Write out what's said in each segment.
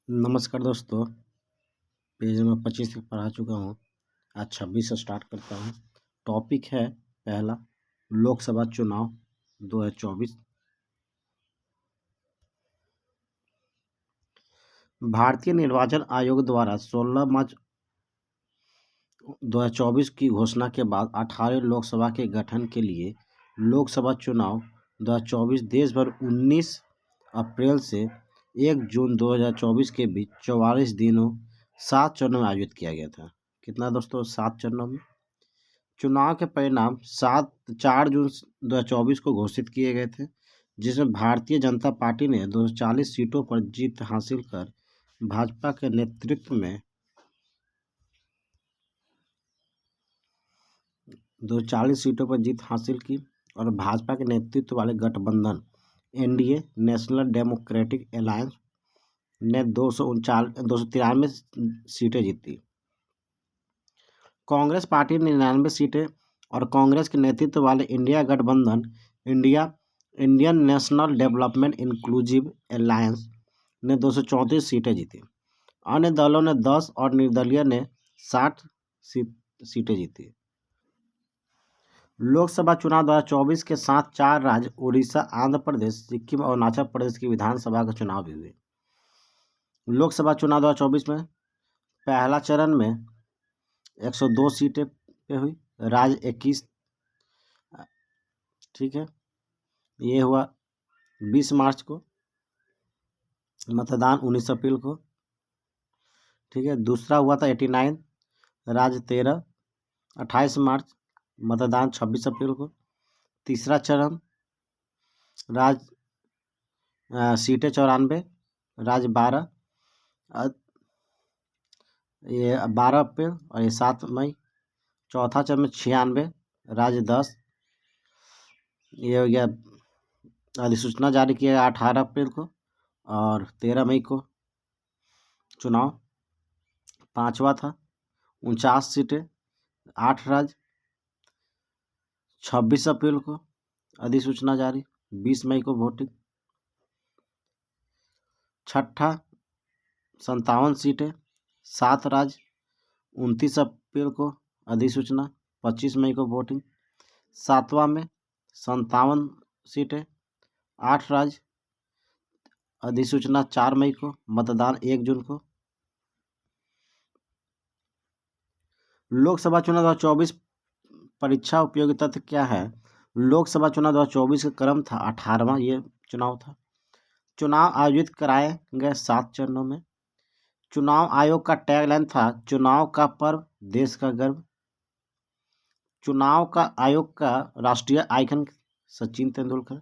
नमस्कार दोस्तों। Page number 25 तक पढ़ा चुका हूँ। आज 26 से स्टार्ट करता हूँ। टॉपिक है पहला, लोकसभा चुनाव 2024। भारतीय निर्वाचन आयोग द्वारा 16 मार्च 2024 की घोषणा के बाद 18 लोकसभा के गठन के लिए लोकसभा चुनाव 2024 देश भर 19 अप्रैल से 1 जून 2024 के बीच 44 दिनों 7 चरणों में आयोजित किया गया था। कितना दोस्तों? 7 चरणों में। चुनाव के परिणाम 4 जून 2024 को घोषित किए गए थे, जिसमें भारतीय जनता पार्टी ने 240 सीटों पर जीत हासिल कर भाजपा के नेतृत्व में 240 सीटों पर जीत हासिल की और भाजपा के नेतृत्व वाले गठबंधन एनडीए नेशनल डेमोक्रेटिक अलायंस ने 293 सीटें जीती। कांग्रेस पार्टी ने 99 सीटें और कांग्रेस के नेतृत्व वाले इंडिया गठबंधन Indian national development inclusive alliance ने 234 सीटें जीती। अन्य दलों ने 10 और निर्दलीय ने 60 सीटें जीती। लोकसभा चुनाव 2024 के साथ 4 राज्य उड़ीसा, आंध्र प्रदेश, सिक्किम और अरुणाचल प्रदेश की विधानसभा का चुनाव भी हुए। लोकसभा चुनाव 2024 में पहला चरण में 102 सीटें पे हुई, राज्य 21। ठीक है, ये हुआ 20 मार्च को, मतदान 19 अप्रैल को। ठीक है, दूसरा हुआ था 89, राज्य 13, 28 मार्च, मतदान 26 अप्रैल को। तीसरा चरण राज्य सीटें 94, राज्य 12, ये 12 अप्रैल और ये 7 मई। चौथा चरण में 96, राज्य 10, ये हो गया। अधिसूचना जारी किया गया 18 अप्रैल को और 13 मई को चुनाव। पांचवा था 49 सीटें, 8 राज्य, 26 अप्रैल को अधिसूचना जारी, 20 मई को वोटिंग। छठा 57 सीटें, 7 राज्य, 29 अप्रैल को अधिसूचना, 25 मई को वोटिंग। सातवां में 57 सीटें, 8 राज्य, अधिसूचना 4 मई को, मतदान 1 जून को। लोकसभा चुनाव 2024 परीक्षा उपयोगी तथ्य क्या है? लोकसभा चुनाव 2024 का क्रम था 18वां ये चुनाव था। चुनाव आयोजित कराए गए 7 चरणों में। चुनाव आयोग का टैगलाइन था, चुनाव का पर्व, देश का गर्व। चुनाव का आयोग का राष्ट्रीय आइकन सचिन तेंदुलकर।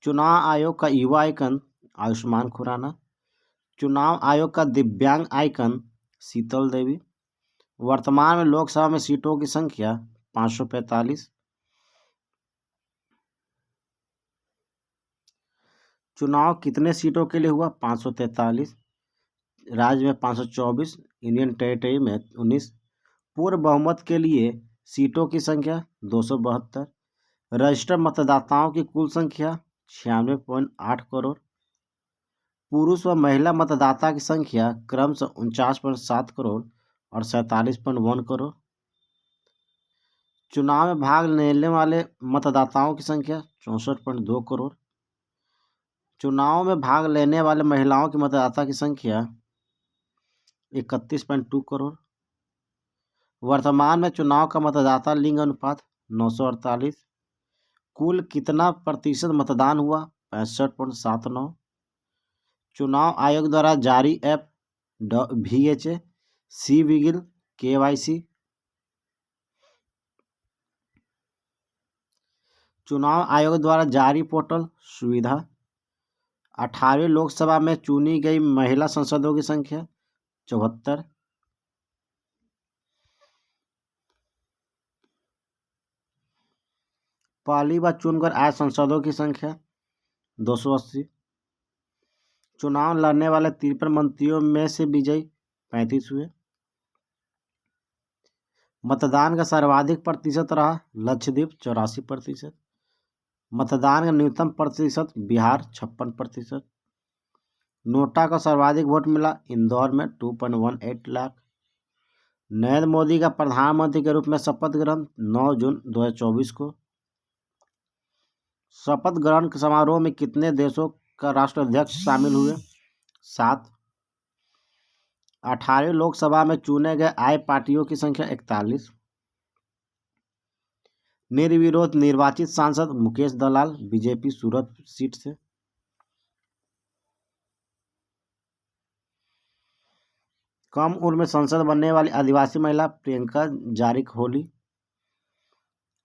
चुनाव आयोग का युवा आइकन आयुष्मान खुराना। चुनाव आयोग का दिव्यांग आइकन शीतल देवी। वर्तमान में लोकसभा में सीटों की संख्या 545। चुनाव कितने सीटों के लिए हुआ? 543। राज्य में 524, यूनियन टेरिटरी में 19। पूर्ण बहुमत के लिए सीटों की संख्या 272। रजिस्टर्ड मतदाताओं की कुल संख्या 96.8 करोड़। पुरुष व महिला मतदाता की संख्या क्रमशः 49.7 करोड़ और 47.1 करोड़। चुनाव में भाग लेने वाले मतदाताओं की संख्या 64.2 करोड़। चुनाव में भाग लेने वाले महिलाओं की मतदाता की संख्या 31.2 करोड़। वर्तमान में चुनाव का मतदाता लिंग अनुपात 948। कुल कितना प्रतिशत मतदान हुआ? 65.79। चुनाव आयोग द्वारा जारी app VHA C vigil KYC। चुनाव आयोग द्वारा जारी पोर्टल सुविधा। 18वीं लोकसभा में चुनी गई महिला सांसदों की संख्या 74। पहली बार चुनकर आए सांसदों की संख्या 280। चुनाव लड़ने वाले 53 मंत्रियों में से विजयी 35 हुए। मतदान का सर्वाधिक प्रतिशत रहा लक्षद्वीप 84%। मतदान का न्यूनतम प्रतिशत बिहार 56%। नोटा को सर्वाधिक वोट मिला इंदौर में 2.18 लाख। नरेंद्र मोदी का प्रधानमंत्री के रूप में शपथ ग्रहण 9 जून 2024 को। शपथ ग्रहण समारोह में कितने देशों का राष्ट्राध्यक्ष शामिल हुए? 7। 18 लोकसभा में चुने गए आय पार्टियों की संख्या 41। निर्विरोध निर्वाचित सांसद मुकेश दलाल बीजेपी सूरत सीट से। कम उम्र में सांसद बनने वाली आदिवासी महिला प्रियंका जारिक होली।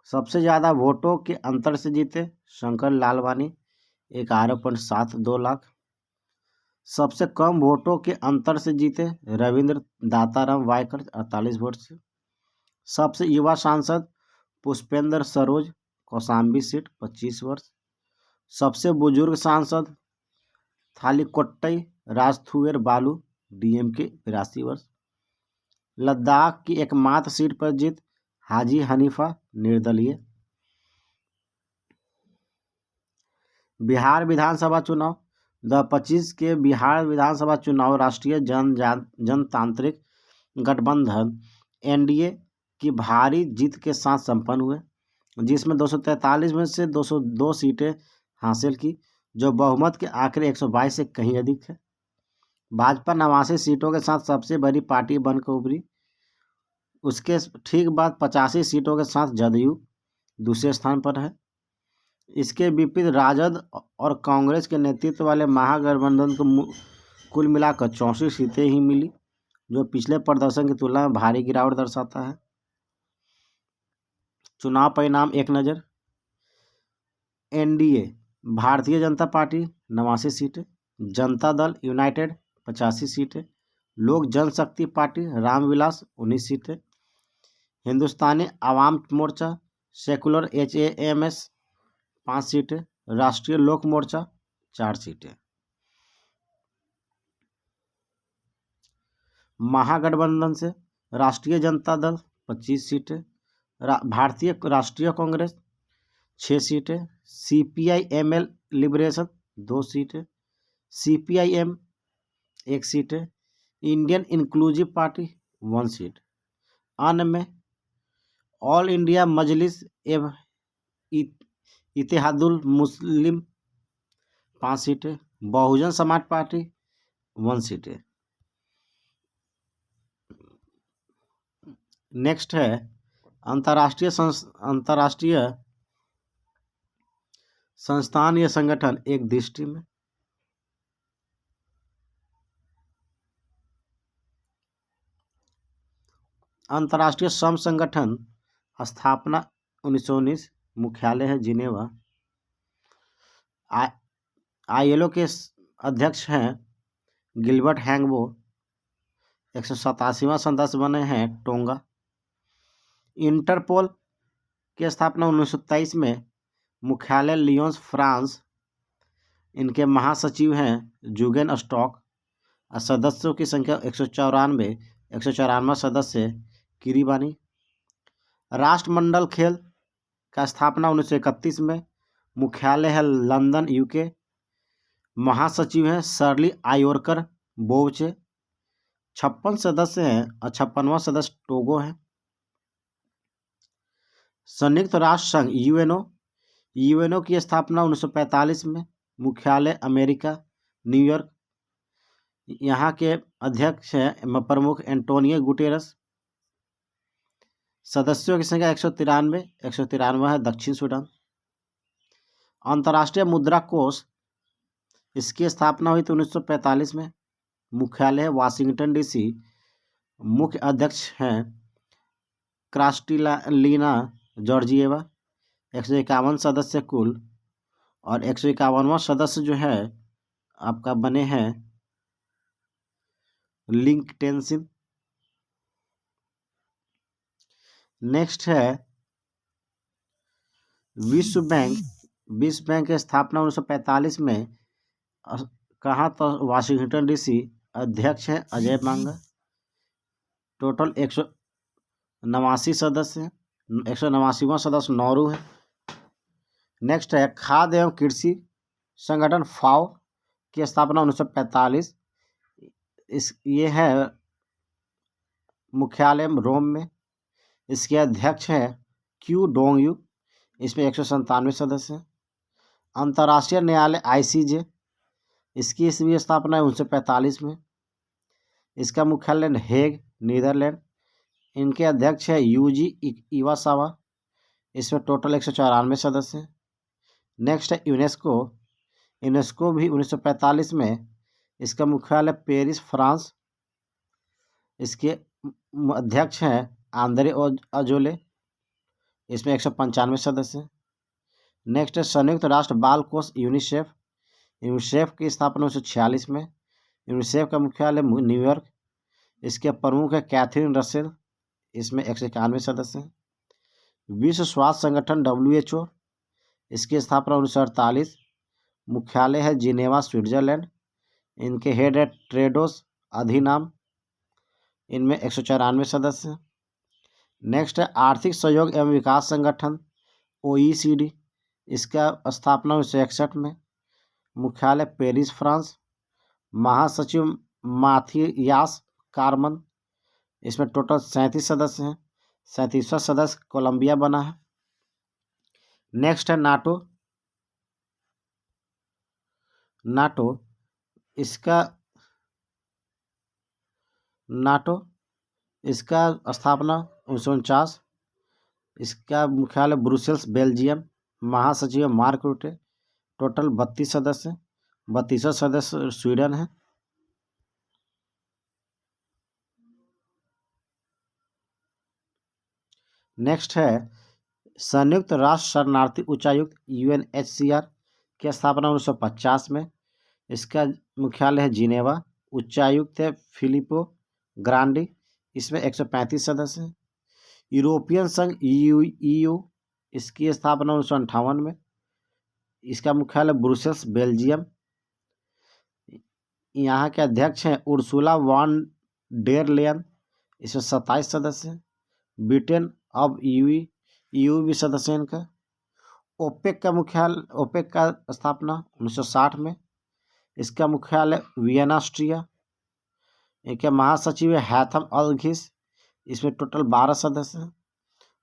सबसे ज्यादा वोटों के अंतर से जीते शंकर लालवानी 11.72 लाख। सबसे कम वोटों के अंतर से जीते रविंद्र दाताराम वायकर 48 वोट से। सबसे युवा सांसद पुष्पेंद्र सरोज कौशाम्बी सीट 25 वर्ष। सबसे बुजुर्ग सांसद थालीकोट्टई राजथुएर बालू डीएमके 82 वर्ष। लद्दाख की एकमात्र सीट पर जीत हाजी हनीफा निर्दलीय। बिहार विधानसभा चुनाव 2025 के बिहार विधानसभा चुनाव राष्ट्रीय जनतांत्रिक गठबंधन एनडीए की भारी जीत के साथ संपन्न हुए, जिसमें 243 में से 202 सीटें हासिल की, जो बहुमत के आंकड़े 122 से कहीं अधिक है। भाजपा 89 सीटों के साथ सबसे बड़ी पार्टी बनकर उभरी। उसके ठीक बाद 85 सीटों के साथ जदयू दूसरे स्थान पर है। इसके विपरीत राजद और कांग्रेस के नेतृत्व वाले महागठबंधन को कुल मिलाकर 64 सीटें ही मिली, जो पिछले प्रदर्शन की तुलना में भारी गिरावट दर्शाता है। चुनाव परिणाम एक नज़र। एनडीए भारतीय जनता पार्टी 89 सीटें, जनता दल यूनाइटेड 85 सीटें, लोक जनशक्ति पार्टी रामविलास 19 सीटें, हिंदुस्तानी आवाम मोर्चा सेकुलर HAMS 5 सीटें, राष्ट्रीय लोक मोर्चा 4 सीटें। महागठबंधन से राष्ट्रीय जनता दल 25 सीटें, भारतीय राष्ट्रीय कांग्रेस 6 सीटें, CPI-ML लिबरेशन 2 सीटें, CPI-M 1 सीटें, इंडियन इंक्लूसिव पार्टी 1 सीट। अन्य में ऑल इंडिया मजलिस एवं इत्तेहादुल मुस्लिम 5 सीटें, बहुजन समाज पार्टी 1 सीटें। नेक्स्ट है अंतर्राष्ट्रीय संस्थान या संगठन एक दृष्टि में। अंतर्राष्ट्रीय श्रम संगठन स्थापना 1919, मुख्यालय है जिनेवा। ILO के अध्यक्ष हैं गिलबर्ट हैंगबो। 187वां सदस्य बने हैं टोंगा। इंटरपोल की स्थापना 1923 में, मुख्यालय लियोन्स फ्रांस। इनके महासचिव हैं जुगेन स्टॉक। सदस्यों की संख्या 194 सदस्य किरीबानी। राष्ट्रमंडल खेल का स्थापना 1931 में, मुख्यालय है लंदन UK। महासचिव हैं शर्ली आयोरकर बोवचे। 56 सदस्य हैं और 56वां सदस्य टोगो है। संयुक्त राष्ट्र संघ यूएनओ की स्थापना 1945 में, मुख्यालय अमेरिका न्यूयॉर्क। यहाँ के अध्यक्ष हैं प्रमुख एंटोनियो गुटेरस। सदस्यों की संख्या 193 है दक्षिण सूडान। अंतर्राष्ट्रीय मुद्रा कोष, इसकी स्थापना हुई थी 1945 में, मुख्यालय है वाशिंगटन DC। मुख्य अध्यक्ष हैं क्रास्टिलिना जॉर्जिएवा। 151 सदस्य कुल, और 151वां सदस्य जो है आपका बने हैं लिंकटेंसिन। नेक्स्ट है विश्व बैंक की स्थापना 1945 में, कहाँ तो वाशिंगटन DC। अध्यक्ष हैं अजय मांगा। टोटल 189 सदस्य हैं। 189वां सदस्य नौरू है। नेक्स्ट है खाद्य एवं कृषि संगठन FAO। की स्थापना 1945। ये है मुख्यालय रोम में। इसके अध्यक्ष हैं क्यू डोंग यू। इसमें 197 सदस्य हैं। अंतर्राष्ट्रीय न्यायालय ICJ, इसकी इसवी स्थापना है 1945 में। इसका मुख्यालय हेग, नीदरलैंड। इनके अध्यक्ष है यूजी इवासावा। इसमें टोटल 194 सदस्य हैं। नेक्स्ट है यूनेस्को। यूनेस्को भी 1945 में। इसका मुख्यालय पेरिस, फ्रांस। इसके अध्यक्ष हैं आंद्रे अजोले। इसमें 195 सदस्य हैं। नेक्स्ट है संयुक्त राष्ट्र बाल कोष यूनिसेफ। यूनिसेफ की स्थापना 1946 में। यूनिसेफ का मुख्यालय न्यूयॉर्क। इसके प्रमुख है कैथरीन रसेल। इसमें 191 सदस्य हैं। विश्व स्वास्थ्य संगठन WHO, इसकी स्थापना 1948। मुख्यालय है जिनेवा, स्विट्जरलैंड। इनके हेड है ट्रेडोस अधिनाम। इनमें 194 सदस्य हैं। नेक्स्ट है आर्थिक सहयोग एवं विकास संगठन OECD। इसका स्थापना 1961 में। मुख्यालय पेरिस, फ्रांस। महासचिव माथियास कार्मन। इसमें टोटल 37 सदस्य हैं। 37वां सदस्य कोलंबिया बना है। नेक्स्ट है नाटो। नाटो इसका स्थापना 1949। इसका मुख्यालय ब्रुसेल्स, बेल्जियम। महासचिव मार्क रूटे। टोटल 32 सदस्य। 32वां सदस्य स्वीडन है। नेक्स्ट है संयुक्त राष्ट्र शरणार्थी उच्चायुक्त UNHCR की स्थापना 1950 में। इसका मुख्यालय है जिनेवा। उच्चायुक्त है फिलिपो ग्रांडी। इसमें 135 सदस्य हैं। यूरोपियन संघ EU, इसकी स्थापना 1958 में। इसका मुख्यालय ब्रुसेल्स, बेल्जियम। यहाँ के अध्यक्ष हैं उर्सुला वॉन डेर लेयन। इसमें 27 सदस्य हैं। ब्रिटेन अब EU भी सदस्य है इनका। ओपेक का स्थापना 1960 में। इसका मुख्यालय वियना, ऑस्ट्रिया। इनके महासचिव है हैथम अल घिस। इसमें टोटल 12 सदस्य हैं।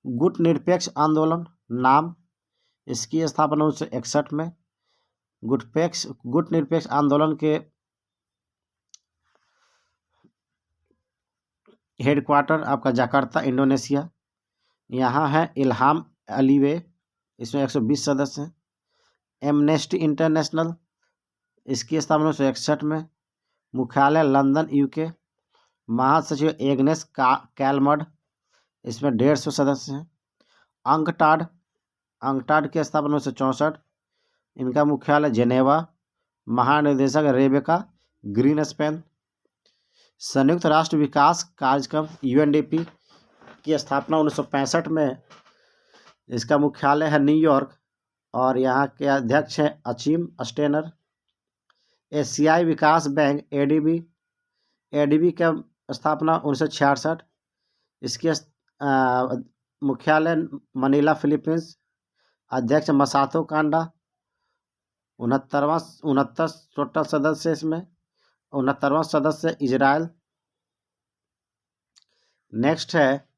गुट निरपेक्ष आंदोलन नाम। इसकी स्थापना 1961 में। गुट निरपेक्ष आंदोलन के हेडक्वार्टर आपका जकार्ता, इंडोनेशिया। यहाँ है इल्हाम अलीवे। इसमें 120 सदस्य हैं। एमनेस्टी इंटरनेशनल, इसकी स्थापना 1961 में। मुख्यालय लंदन, UK। महासचिव एग्नेस कैलमड। इसमें 150 सदस्य हैं। अंकटाड की स्थापना 1964। इनका मुख्यालय जेनेवा। महानिदेशक रेबेका ग्रीन, स्पेन। संयुक्त राष्ट्र विकास कार्यक्रम UNDP की स्थापना 1965 में। इसका मुख्यालय है न्यूयॉर्क और यहाँ के अध्यक्ष हैं अचीम स्टेनर। एशियाई विकास बैंक ADB का स्थापना 1966। इसके मुख्यालय मनीला, फिलीपींस। अध्यक्ष मसातो कांडा। 69 टोटल सदस्य। इसमें 69वां सदस्य इजराइल। नेक्स्ट है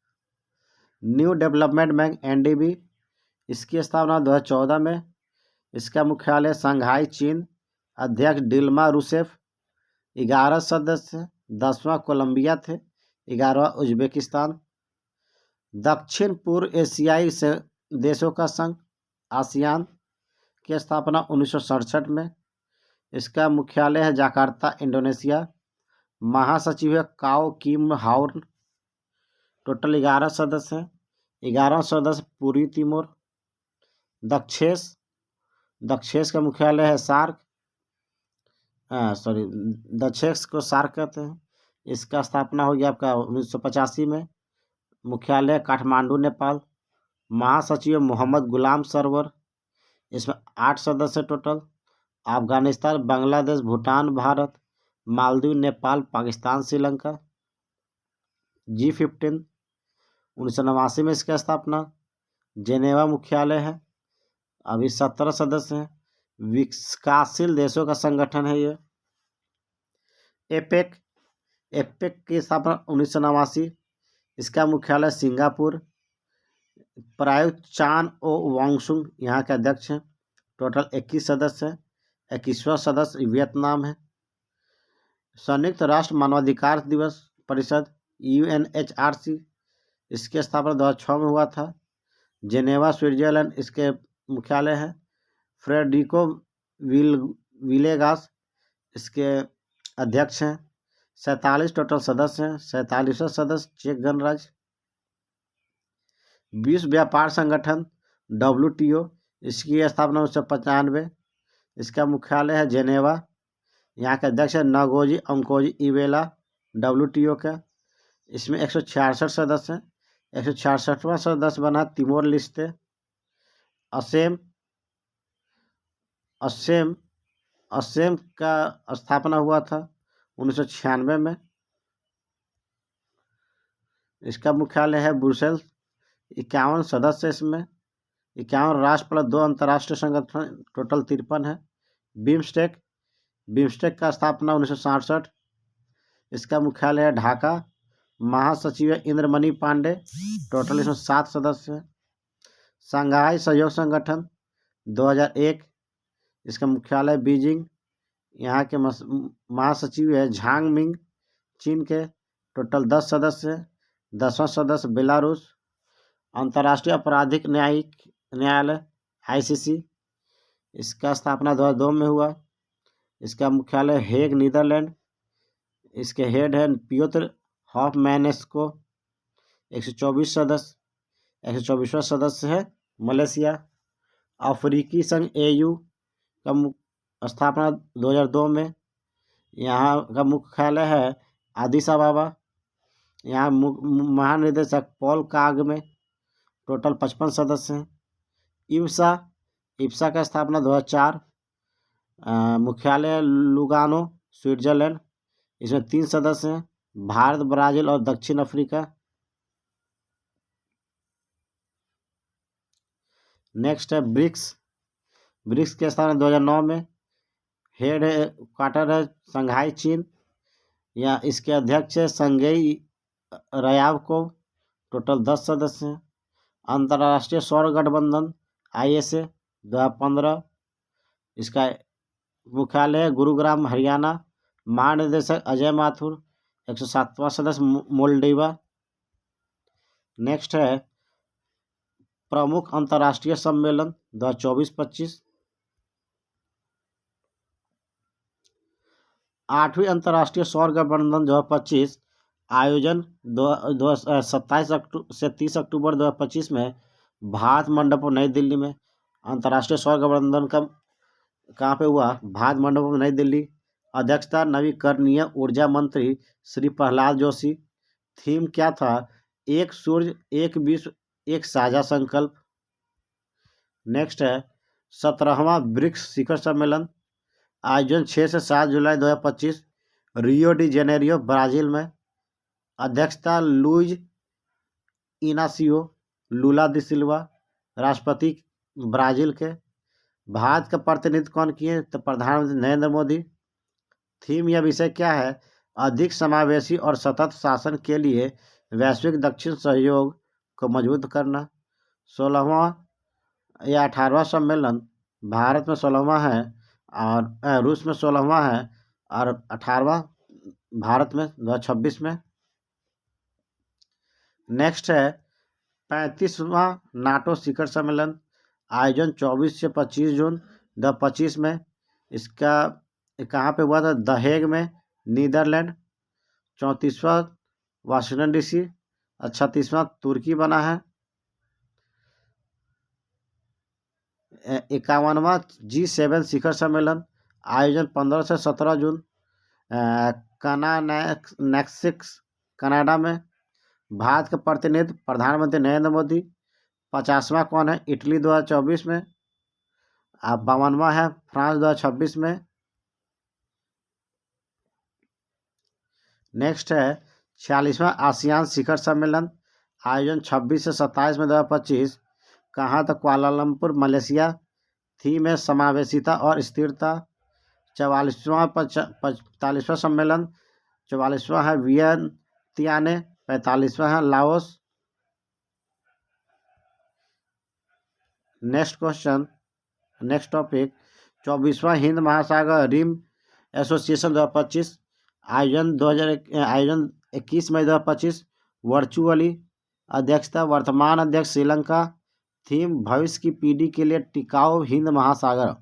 न्यू डेवलपमेंट बैंक NDB। इसकी स्थापना 2014 में। इसका मुख्यालय शंघाई, चीन। अध्यक्ष डिल्मा रूसेफ। 11 सदस्य। 10वां कोलंबिया थे। 11वां उज्बेकिस्तान। दक्षिण पूर्व एशियाई देशों का संघ आसियान की स्थापना 1967 में। इसका मुख्यालय है जकार्ता, इंडोनेशिया। महासचिव है काओ किम हाउर्न। टोटल 11 सदस्य हैं। 11वां सदस्य पूर्वी तिमोर। दक्षेस का मुख्यालय है दक्षेस को सार्क कहते हैं। इसका स्थापना हो गया आपका 1985 में। मुख्यालय काठमांडू, नेपाल। महासचिव मोहम्मद गुलाम सरवर। इसमें 8 सदस्य टोटल। अफगानिस्तान, बांग्लादेश, भूटान, भारत, मालदीव, नेपाल, पाकिस्तान, श्रीलंका। G15 1989 में इसका स्थापना। जेनेवा मुख्यालय है। अभी 17 सदस्य हैं। विकासशील देशों का संगठन है ये। एपेक एपेक की स्थापना 1989, इसका मुख्यालय सिंगापुर। प्रायुक्त चान ओ वांगसुक यहाँ के अध्यक्ष हैं। टोटल 21 सदस्य हैं। 21वां सदस्य वियतनाम है। संयुक्त राष्ट्र मानवाधिकार दिवस परिषद UNHRC, इसकी स्थापना 2006 में हुआ था। जेनेवा स्विट्जरलैंड इसके मुख्यालय है। फ्रेडरिको विलेगास इसके अध्यक्ष हैं। 47 टोटल सदस्य हैं। 47वां सदस्य चेक गणराज्य। विश्व व्यापार संगठन WTO, इसकी स्थापना 1995, इसका मुख्यालय है जेनेवा। यहाँ के अध्यक्ष है नगोजी अंकोजी इवेला। WTO का इसमें 166 सदस्य हैं। 166वां सदस्य बना तिमोर लेस्ते। असम असम असम का स्थापना हुआ था 1996 में। इसका मुख्यालय है ब्रुसेल्स। 51 सदस्य इसमें। 51 राष्ट्र प्लस 2 अंतर्राष्ट्रीय संगठन, टोटल 53 है। बिम्स्टेक का स्थापना 1967, इसका मुख्यालय है ढाका। महासचिव है इंद्रमणि पांडे। टोटल इसमें 7 सदस्य हैं। शंघाई सहयोग संगठन 2001, इसका मुख्यालय बीजिंग। यहाँ के महासचिव है झांग मिंग, चीन के। टोटल 10 सदस्य हैं। 10वां सदस्य बेलारूस। अंतर्राष्ट्रीय आपराधिक न्यायालय ICC, इसका स्थापना 2002 में हुआ। इसका मुख्यालय हेग, नीदरलैंड। इसके हेड है पियोत्र हॉफमैनेस्को। 124 सदस्य। 124वां सदस्य है मलेशिया। अफ्रीकी संघ AU का स्थापना 2002 में। यहाँ का मुख्यालय है आदिस अबाबा। यहाँ महानिदेशक पॉल कागमे। टोटल 55 सदस्य हैं। इब्सा का स्थापना 2004, मुख्यालय लुगानो, स्विट्जरलैंड। इसमें 3 सदस्य हैं, भारत, ब्राजील और दक्षिण अफ्रीका। नेक्स्ट है ब्रिक्स की स्थापना 2009 में। हेड है क्वार्टर है संघाई, चीन। या इसके अध्यक्ष है संगेई रयाबकोव। टोटल 10 सदस्य हैं। अंतर्राष्ट्रीय सौर गठबंधन ISA 2015, इसका मुख्यालय है गुरुग्राम, हरियाणा। महानिदेशक अजय माथुर। 107वां सदस्य मोल्डोवा। नेक्स्ट है प्रमुख अंतर्राष्ट्रीय सम्मेलन 2024-25। 8वीं अंतर्राष्ट्रीय सौर गठबंधन 2025 आयोजन 27 से 30 अक्टूबर 2025 में भारत मंडपम, नई दिल्ली में। अंतर्राष्ट्रीय सौर गठबंधन का कहाँ पे हुआ? भारत मंडपम, नई दिल्ली। अध्यक्षता नवीकरणीय ऊर्जा मंत्री श्री प्रहलाद जोशी। थीम क्या था? एक सूर्य, एक विश्व, एक साझा संकल्प। नेक्स्ट है 17वां ब्रिक्स शिखर सम्मेलन, आयोजन 6 से 7 जुलाई 2025, रियो डी जेनेरियो, ब्राजील में। अध्यक्षता लुइज इनासियो लूला दी सिल्वा, राष्ट्रपति ब्राजील के। भारत का प्रतिनिधित्व कौन किए? तो प्रधानमंत्री नरेंद्र मोदी। थीम या विषय क्या है? अधिक समावेशी और सतत शासन के लिए वैश्विक दक्षिण सहयोग को मजबूत करना। 16वां या 18वां सम्मेलन भारत में 16वां है और रूस में 16वां है और 18वां भारत में 2026 में। नेक्स्ट है 35वां नाटो शिखर सम्मेलन, आयोजन 24 से 25 जून 2025 में। इसका कहाँ पे हुआ था? द हेग में, नीदरलैंड। 34वां वाशिंगटन DC और 36वां तुर्की बना है। 51वां G7 शिखर सम्मेलन, आयोजन 15 से 17 जून कनाडा में। भारत का प्रतिनिधित्व प्रधानमंत्री नरेंद्र मोदी। 50वां कौन है? इटली 2024 में। 52वां है फ्रांस 2026 में। नेक्स्ट है 46वां आसियान शिखर सम्मेलन, आयोजन 26 से 27 में 2025। कहाँ? तो कुआलालंपुर, मलेशिया। थीम है समावेशिता और स्थिरता। 45वां सम्मेलन, 44वां है वियंतियाने, 45वां है Laos. Next question, next topic, 24वां हिंद महासागर रिम एसोसिएशन 2025, आयोजन 21 मई 2025, वर्चुअली, अध्यक्षता वर्तमान अध्यक्ष श्रीलंका, थीम भविष्य की पीढ़ी के लिए टिकाऊ हिंद महासागर।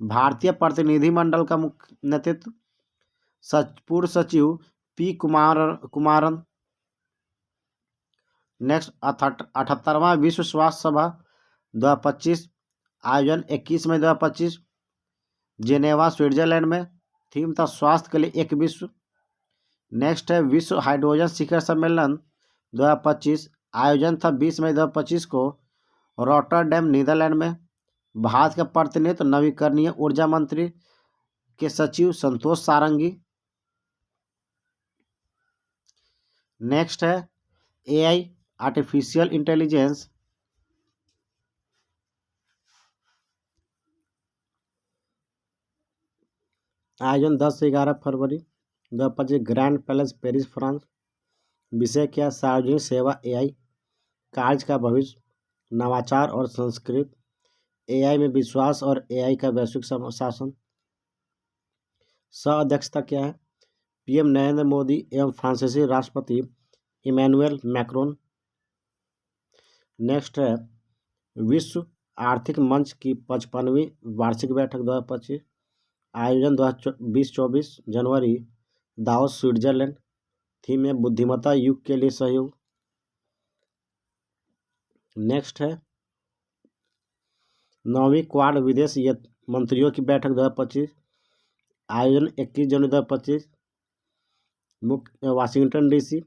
भारतीय प्रतिनिधिमंडल का मुख्य नेतृत्व पूर्व सचिव पी कुमारन। नेक्स्ट, 78वां विश्व स्वास्थ्य सभा 2025, आयोजन 21 मई 2025, जेनेवा स्विट्जरलैंड में, थीम था स्वास्थ्य के लिए एक विश्व। नेक्स्ट है विश्व हाइड्रोजन शिखर सम्मेलन 2025, आयोजन था 20 मई 2025 को रॉटरडैम नीदरलैंड में। भारत का प्रतिनिधित्व नवीकरणीय ऊर्जा मंत्री के सचिव संतोष सारंगी। नेक्स्ट है एआई आर्टिफिशियल इंटेलिजेंस, आयोजन 10 से 11 फरवरी 2025, ग्रैंड पैलेस पेरिस फ्रांस। विषय क्या, सार्वजनिक सेवा एआई, कार्य का भविष्य, नवाचार और संस्कृत, एआई में विश्वास और एआई का वैश्विक शासन। सह अध्यक्षता क्या है, पीएम नरेंद्र मोदी एवं फ्रांसीसी राष्ट्रपति इमैनुअल मैक्रोन। नेक्स्ट है विश्व आर्थिक मंच की 55वीं वार्षिक बैठक 2025, आयोजन 2024 जनवरी, दावोस स्विट्जरलैंड। थीम है बुद्धिमत्ता युग के लिए सहयोग। नेक्स्ट है 9वीं क्वाड विदेश मंत्रियों की बैठक 2025, आयोजन 21 जनवरी 2025, मुख्य वाशिंगटन डीसी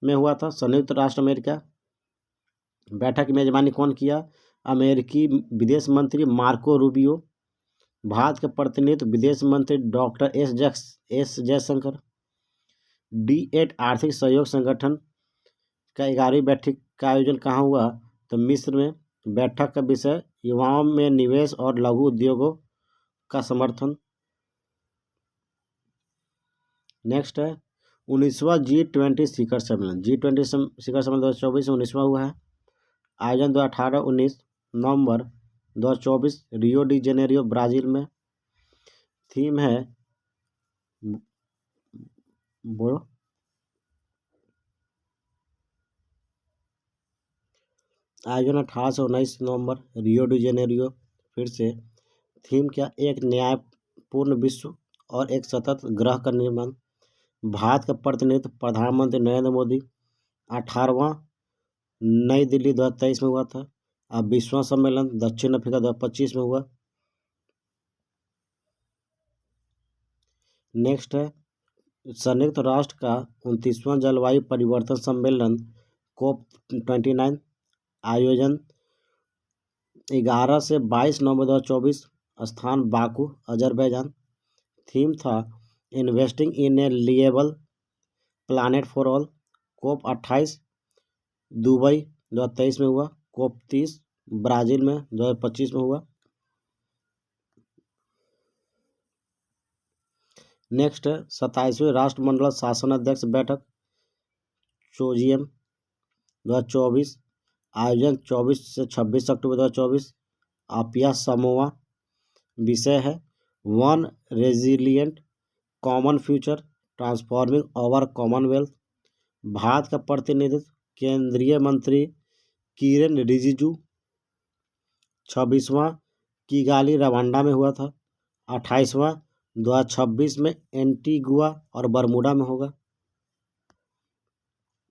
में हुआ था, संयुक्त राष्ट्र अमेरिका। बैठक की मेजबानी कौन किया, अमेरिकी विदेश मंत्री मार्को रूबियो। भारत के प्रतिनिधित्व विदेश मंत्री डॉक्टर एस जयशंकर। D8 आर्थिक सहयोग संगठन का 11वीं बैठक का आयोजन कहाँ हुआ, तो मिस्र में। बैठक का विषय युवाओं में निवेश और लघु उद्योगों का समर्थन। नेक्स्ट है 19वां G20 शिखर सम्मेलन, G20 शिखर सम्मेलन 2024 19वां हुआ है, आयोजन 2018-19 नवंबर 2024, रियो डी जेनेरियो ब्राजील में। थीम है बोलो, आयोजन 18 से 19 नवंबर, रियो डी जेनेरियो फिर से। थीम क्या, एक न्यायपूर्ण विश्व और एक सतत ग्रह का निर्माण। भारत का प्रतिनिधित्व प्रधानमंत्री नरेंद्र मोदी। 18वां नई दिल्ली 2023 में हुआ था। अब 20वां सम्मेलन दक्षिण अफ्रीका 2025 में हुआ। नेक्स्ट है संयुक्त राष्ट्र का 29वां जलवायु परिवर्तन सम्मेलन COP29, आयोजन 11 से 22 नवंबर 2024, स्थान बाकू अजरबैजान। थीम था investing in a liveable planet for all. COP28 Dubai 2023 में हुआ। COP30 ब्राजील में 2025 में हुआ। नेक्स्ट है 27वीं राष्ट्रमंडल शासन अध्यक्ष बैठक चोजियम 2024, आयोजन 24 से 26 अक्टूबर 2024, आपिया समोआ। विषय है one resilient common future transforming our Commonwealth. Bharat का प्रतिनिधित्व केंद्रीय मंत्री किरेन रिजिजू। 26वां किगाली रवांडा में हुआ था। 28वां 2026 में एंटीगुआ और बरमूडा में होगा।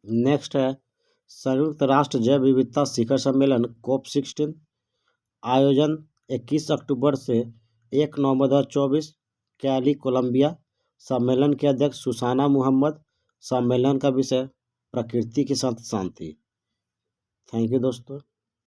नेक्स्ट है संयुक्त राष्ट्र जैव विविधता शिखर सम्मेलन COP16, आयोजन 21 अक्टूबर से 1 नवंबर 2024, कैली कोलंबिया। सम्मेलन के अध्यक्ष सुसाना मुहम्मद। सम्मेलन का विषय प्रकृति के साथ शांति। थैंक यू दोस्तों।